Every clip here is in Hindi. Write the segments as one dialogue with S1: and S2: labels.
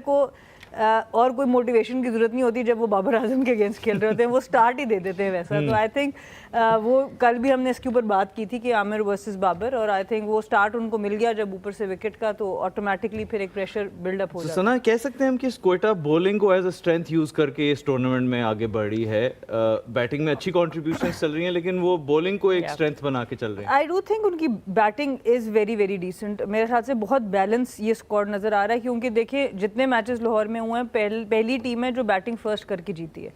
S1: को और कोई मोटिवेशन की जरूरत नहीं होती जब वो बाबर आजम के अगेंस्ट खेल रहे होते हैं, वो स्टार्ट ही दे देते हैं वैसा। तो आई थिंक वो कल भी हमने इसके ऊपर बात की थी कि आमिर वर्सेस बाबर, और आई थिंक वो स्टार्ट उनको मिल गया जब ऊपर से विकेट का, तो ऑटोमेटिकली फिर एक प्रेशर बिल्डअप हो जाता है।
S2: सना, कह सकते हैं हम कि क्वेटा बॉलिंग को एज अ स्ट्रेंथ यूज करके इस टूर्नामेंट में आगे बढ़ी है। बैटिंग में अच्छी कॉन्ट्रीब्यूशंस चल रही हैं, लेकिन वो बॉलिंग को एक स्ट्रेंथ बना के चल रहे हैं।
S1: आई डू थिंक उनकी batting is very very decent. मेरे ख्याल से बहुत बैलेंस ये स्क्वाड नजर आ रहा है, क्योंकि देखिए जितने मैचेस लाहौर में हुए हैं, पहली टीम है जो बैटिंग फर्स्ट करके जीती है।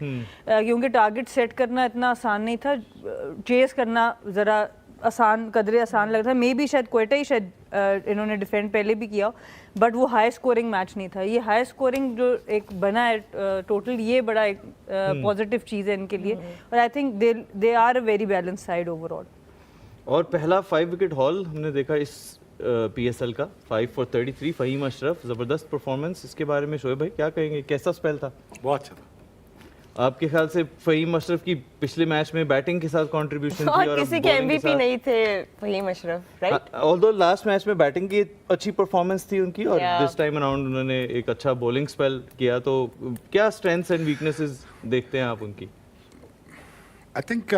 S1: क्योंकि टारगेट सेट करना इतना आसान नहीं था, चेस करना जरा कदरे आसान लग रहा था। मे बी शायद क्वेटा ही शायद इन्होंने डिफेंड पहले भी किया, बट वो हाई स्कोरिंग मैच नहीं था। ये हाई स्कोरिंग जो एक बना है टोटल, ये बड़ा एक पॉजिटिव चीज़ है इनके लिए, और I think they are a very balance side overall.
S2: और पहला 5 विकेट हॉल हमने देखा इस PSL का, 5 for 33। फ़हीम अशरफ, ज़बरदस्त परफॉर्मेंस। इसके बारे में शोएब भाई क्या कहेंगे, कैसा स्पेल था?
S3: बहुत अच्छा था।
S2: आपके ख्याल से फ़हीम अशरफ की पिछले मैच में बैटिंग के साथ कंट्रीब्यूशन थी,
S4: और किसी के MVP नहीं थे Faheem Ashraf, right?
S2: Although last match में बैटिंग की अच्छी परफॉर्मेंस थी उनकी, और दिस टाइम अराउंड उन्होंने एक अच्छा बॉलिंग स्पेल किया। तो क्या स्ट्रेंथ्स एंड वीकनेसेस देखते हैं आप उनकी?
S3: आई थिंक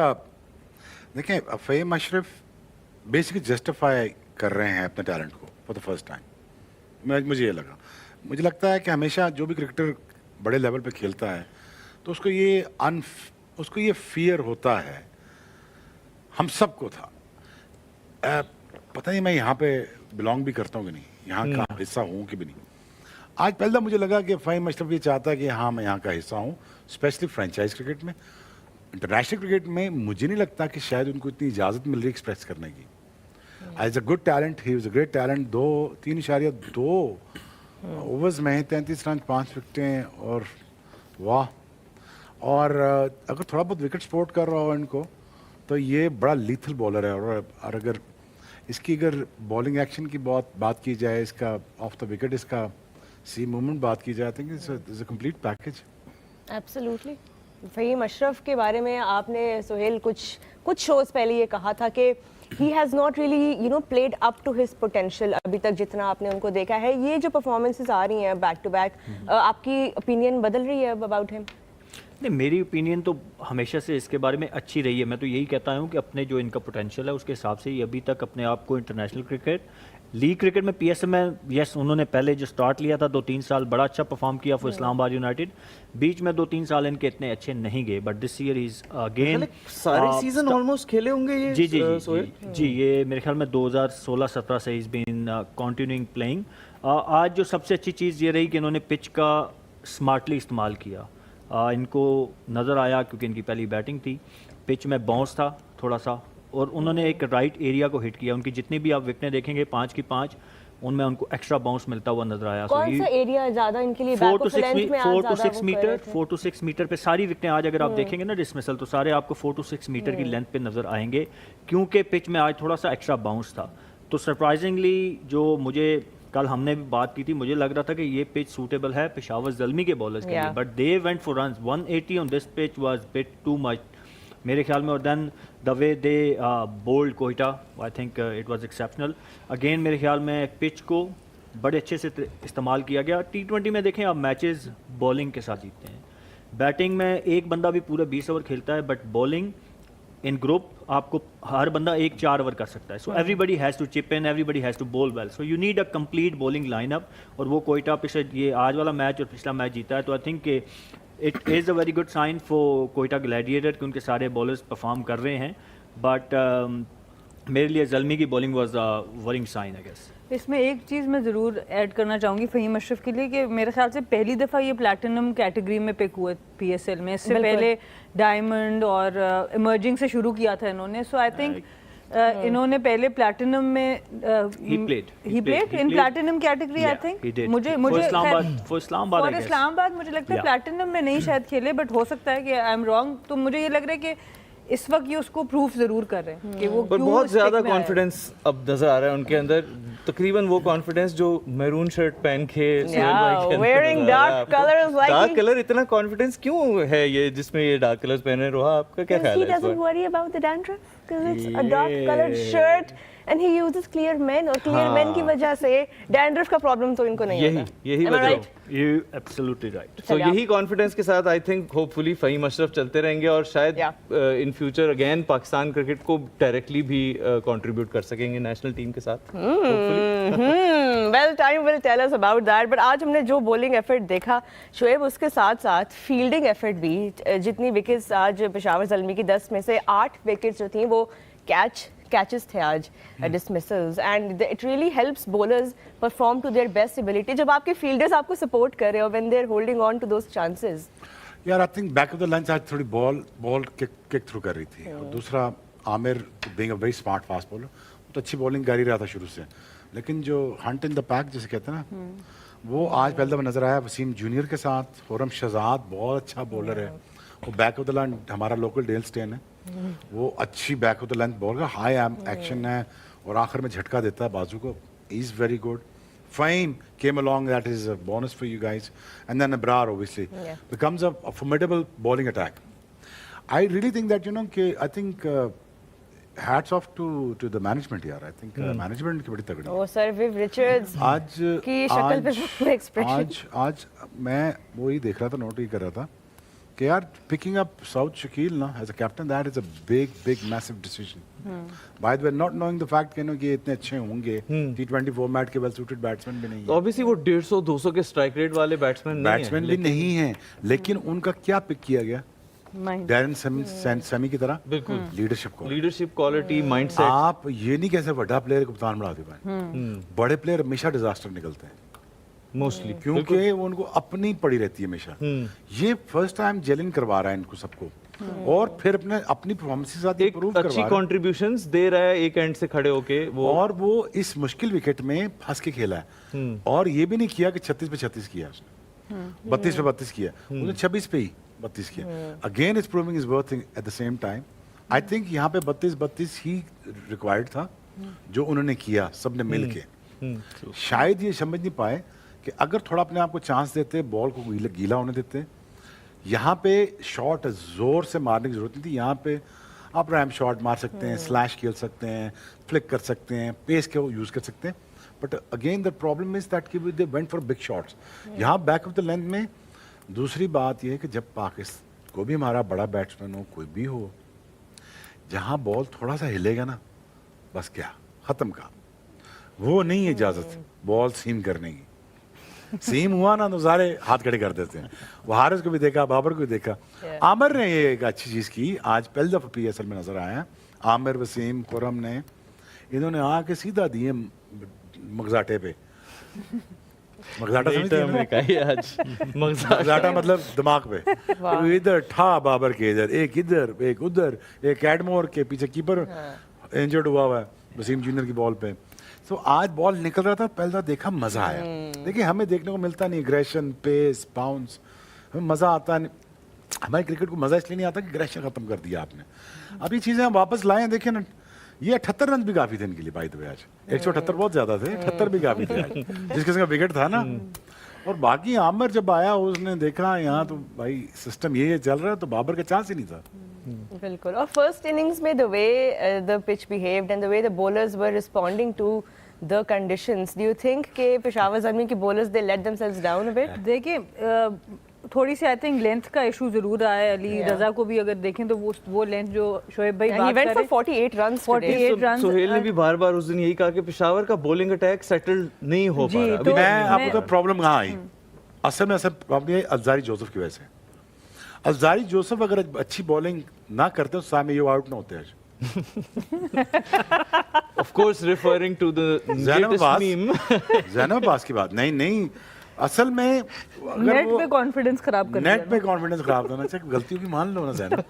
S3: देखिए, फ़हीम अशरफ बेसिकली जस्टिफाई कर रहे हैं अपने टैलेंट को फॉर द फर्स्ट टाइम। मुझे ये लगा, मुझे लगता है कि हमेशा जो भी क्रिकेटर बड़े लेवल पे खेलता है तो उसको ये फियर होता है, हम सबको था। पता नहीं मैं यहाँ पे बिलोंग भी करता हूँ कि नहीं, यहाँ का हिस्सा हूँ कि भी नहीं। आज पहले मुझे लगा कि फ़हीम अशरफ ये चाहता है कि हाँ मैं यहाँ का हिस्सा हूँ, स्पेशली फ्रेंचाइज क्रिकेट में। इंटरनेशनल क्रिकेट में मुझे नहीं लगता कि शायद उनको इतनी इजाज़त मिल रही एक्सप्रेस करने की। As a good talent, he was a great talent. 3.2 overs में 33 रन, 5 विकेटें, और वाह। और अगर थोड़ा बहुत विकेट सपोर्ट कर रहा हो इनको, तो ये बड़ा लीथल बॉलर है। और अगर इसकी बॉलिंग एक्शन की बात की जाए, इसका ऑफ द विकेट, इसका सी मूवमेंट बात की जाए, I think it's a complete package.
S4: Absolutely. Faheem Ashraf के बारे में आपने सोहेल कुछ शोज पहले ये कहा था कि he has not really played up to his potential अभी तक जितना आपने उनको देखा है। ये जो परफॉर्मेंसेस आ रही हैं बैक टू बैक, आपकी ओपिनियन बदल रही है अबाउट हिम?
S5: नहीं, मेरी ओपिनियन तो हमेशा से इसके बारे में अच्छी रही है। मैं तो यही कहता हूँ कि अपने जो इनका पोटेंशियल है उसके हिसाब से ही अभी तक अपने आप को इंटरनेशनल क्रिकेट, लीग क्रिकेट में PSL में, यस उन्होंने पहले जो स्टार्ट लिया था 2-3 साल बड़ा अच्छा परफॉर्म किया फॉर इस्लामाबाद यूनाइटेड। बीच में 2-3 साल इनके इतने अच्छे नहीं गए, but this year is again
S2: सारे सीजन ऑलमोस्ट खेले होंगे ये।
S5: जी, ये मेरे ख्याल में 2016-17 से इज बीन कंटिन्यूइंग प्लेइंग। आज जो सबसे अच्छी चीज़ ये रही कि इन्होंने पिच का स्मार्टली इस्तेमाल किया। इनको नज़र आया, क्योंकि इनकी पहली बैटिंग थी, पिच में बाउंस था थोड़ा सा, और उन्होंने एक राइट एरिया को हिट किया। उनकी जितनी भी आप विकेटें देखेंगे 5 की 5, उनमें उनको एक्स्ट्रा बाउंस मिलता हुआ नजर आया।
S4: कौन सा एरिया ज़्यादा इनके लिए?
S5: 4 to 6 मीटर पे सारी विकेटें आज अगर आप देखेंगे ना डिसमिसल, तो सारे आपको 4 to 6 मीटर की लेंथ पे नजर आएंगे, क्योंकि पिच में आज थोड़ा सा एक्स्ट्रा बाउंस था। तो सरप्राइजिंगली जो मुझे कल हमने भी बात की थी, मुझे लग रहा था कि ये पिच सूटेबल है पेशावर ज़ल्मी के बॉलर्स के लिए, but they went for runs. 180 on this pitch was bit too much मेरे ख्याल में। और then the way they bowled Quetta, I think it was exceptional. Again मेरे ख्याल में पिच को बड़े अच्छे से इस्तेमाल किया गया। T20 में देखें आप, मैचेस बॉलिंग के साथ जीतते हैं। बैटिंग में एक बंदा भी पूरे 20 ओवर खेलता है, बट बॉलिंग इन ग्रुप आपको हर बंदा 1-4 ओवर कर सकता है। So everybody has to chip in, everybody has to bowl well, so you need a complete bowling lineup. और वो कोयटा पिछले ये आज वाला मैच और पिछला मैच जीता है, तो I think it is a very good sign for Quetta Gladiator कि उनके सारे बॉलर्स परफॉर्म कर रहे हैं। बट मेरे लिए ज़ल्मी की bowling was a worrying sign I guess.
S1: इसमें एक चीज़ मैं ज़रूर ऐड करना चाहूँगी फ़हीम अशरफ के लिए, कि मेरे ख्याल से पहली दफ़ा ये प्लैटिनम कैटेगरी में पिक हुए PSL में। इससे पहले डायमंड और इमर्जिंग से शुरू किया था इन्होंने। सो आई थिंक इन्होंने पहले प्लैटिनम में
S5: he played
S1: in platinum category. I think मुझे इस्लामाबाद मुझे लगता है प्लैटिनम में नहीं शायद खेले, बट हो सकता है कि आई एम रॉन्ग। तो मुझे ये लग रहा है कि इस वक्त ये उसको प्रूफ जरूर कर रहे हैं कि वो
S2: पर बहुत ज्यादा कॉन्फिडेंस अब नजर आ रहा है उनके अंदर। तकरीबन वो कॉन्फिडेंस जो मैरून शर्ट पहन के
S4: wearing dark colors, like
S2: dark colour, इतना कॉन्फिडेंस क्यों है ये जिसमें ये डार्क कलर्स पहने? रोहा, आपका क्या ख्याल है?
S4: He doesn't worry about the dandruff because it's a dark colored shirt and he uses clear main, और क्लियर मेन की वजह से डैंड्रफ का प्रॉब्लम तो इनको नहीं
S2: यही
S4: होता।
S2: यही
S4: Am I
S2: वजह
S4: right?
S5: You absolutely right.
S2: तो यही कॉन्फिडेंस के साथ I think hopefully Faheem Ashraf चलते रहेंगे और शायद in future again Pakistan cricket को डायरेक्टली भी कंट्रीब्यूट कर सकेंगे नेशनल टीम के साथ।
S4: Well time will tell us about that, but आज हमने जो बॉलिंग एफर्ट देखा शोएब, उसके साथ साथ फील्डिंग एफर्ट भी, जितनी विकेट्स आज पेशावर ज़ल्मी की 10 में से 8 विकेट्स जो थी वो कैचेस थे आज, dismissals, and it really helps bowlers perform to their best ability जब आपके फील्डर्स आपको सपोर्ट कर रहे हो, when they are holding on to those chances.
S3: यार I think back of the lunch आज थोड़ी बॉल किक थ्रू कर रही थी, और दूसरा Aamir being a very smart fast bowler, तो अच्छी बॉलिंग कर ही रहा था शुरू से, लेकिन जो हंट इन द पैक जिसे कहते हैं ना, वो आज पहले दफा नजर आया वसीम जूनियर के साथ। खुरम शहजाद बहुत अच्छा बॉलर है, वो बैक ऑफ द लैंड हमारा लोकल डेल स्टेन है, वो अच्छी back of the length ball का हाई एक्शन है और आखिर में झटका देता है बाजू को, is very good. Fahim came along, that is a bonus for you guys, and then Abrar obviously becomes a formidable bowling attack. I really think that I think hats off to the management यार, I think management की बड़ी तगड़ी।
S4: ओ सर विव रिचर्ड्स
S3: आज
S4: की शक्ल पे वो एक्सप्रेशन,
S3: आज मैं वही देख रहा था, नोट ही कर रहा था कि यार पिकिंग अप साउथ शकील ना as a captain, that is a big massive decision. By the way not knowing the fact कि इतने अच्छे होंगे, T20 फॉर्मेट के वेल सूटेड बैट्समैन भी नहीं है,
S2: ऑब्वियसली वो 150-200 के स्ट्राइक रेट वाले बैट्समैन
S3: भी नहीं हैं, लेकिन उनका क्या पिक किया गया, डैरन सेमी की तरह,
S2: बिल्कुल
S3: लीडरशिप
S2: क्वालिटी, माइंडसेट।
S3: आप ये नहीं कह सकते बड़ा प्लेयर कप्तान बना दे पाए, बड़े प्लेयर हमेशा डिजास्टर निकलते हैं
S2: मोस्टली,
S3: क्योंकि वो उनको अपनी पड़ी रहती है हमेशा। ये फर्स्ट टाइम जेलिन करवा रहा है इनको सबको, और फिर अपनी परफॉर्मेंस के साथ
S2: एक अच्छी कंट्रीब्यूशंस दे रहा है एक एंड से खड़े होके वो,
S3: और वो इस मुश्किल विकेट में फंस के खेला है, और ये भी नहीं किया कि 36 पे 36 किया उसने, 32 पे 32 किया, उसने 26 पे ही 32 किया। Again it's proving is worth at the same time. I think यहाँ पे 32 ही रिक्वायर्ड था जो उन्होंने किया सबने मिल के। शायद ये समझ नहीं पाए कि अगर थोड़ा अपने आप को चांस देते, बॉल को गीला होने देते, यहाँ पे शॉट जोर से मारने की जरूरत नहीं थी, यहाँ पे आप रैम शॉट मार सकते हैं, स्लैश खेल सकते हैं, फ्लिक कर सकते हैं, पेस के यूज कर सकते हैं, but again the problem is that कि they went for big shots. यहाँ बैक ऑफ द लेंथ में दूसरी बात यह है कि जब पाकिस्तान कोई भी हमारा बड़ा बैट्समैन हो, कोई भी हो, जहाँ बॉल थोड़ा सा हिलेगा ना, बस क्या खत्म का, वो नहीं है इजाजत बॉल सीम करने की। सीम हुआ ना तो सारे हाथ खड़े कर देते हैं। वो हारिस को भी देखा, बाबर को भी देखा, आमिर ने ये एक अच्छी चीज की, आज पहली दफा PSL में नजर आया, आमिर, वसीम, खुरम ने, इन्होंने आके सीधा दिए मगजाटे पे। मगजाटा मगजाटा मतलब दिमाग पे, तो इधर ठा बाबर के इधर, एक इधर एक उधर, एक एडमोर के पीछे कीपर इंजर्ड हुआ है वसीम जूनियर की बॉल पे। तो आज बॉल निकल रहा था, पहले देखा, मजा आया। देखिए हमें देखने को मिलता नहीं एग्रेशन, पेस, बाउंस, हमें मजा आता नहीं, हमारे क्रिकेट को मजा इसलिए नहीं आता कि एग्रेशन खत्म कर दिया आपने। अब ये चीजें हम वापस लाए, देखिए ना, ये 78 रन भी काफी थे इनके लिए बाय द वे आज, 178 बहुत ज्यादा थे, 78 भी काफी थे आज, जिस किस्म का विकेट था ना। और बाकी आमिर जब आया उसने देखा यहाँ तो भाई सिस्टम ये चल रहा है, तो बाबर का चांस ही नहीं था।
S4: बिल्कुल। और फर्स्ट इनिंग्स में the way the pitch behaved and the way the bowlers were responding to the conditions, do you think कि पेशावर ज़ल्मी की bowlers they let themselves down a bit?
S1: देखिए थोड़ी सी आई थिंक लेंथ का इशू जरूर आया है। अली रजा को भी अगर देखें तो वो लेंथ जो शोएब भाई बात कर रहे हैं,
S4: 48 रन्स,
S1: 48 रन।
S2: सोहेल ने भी बार-बार उस दिन यही कहा कि पेशावर का बॉलिंग अटैक सेटल नहीं हो पा रहा।
S1: तो
S3: मैं आपको तो प्रॉब्लम कहाँ आई, असल में ऐसा प्रॉब्लम है अज़ारी जोसेफ की वजह से। अज़ारी जोसेफ अगर अच्छी बॉलिंग ना करते तो सामने ये आउट ना होते आज।
S2: Of course referring to the latest meme.
S3: Zainab Abbas की बात नहीं, असल में
S1: नेट पे कॉन्फिडेंस खराब कर दिया।
S3: नेट पे कॉन्फिडेंस खराब करना चाहिए, गलतियों की मान लो ना ज़ैनब।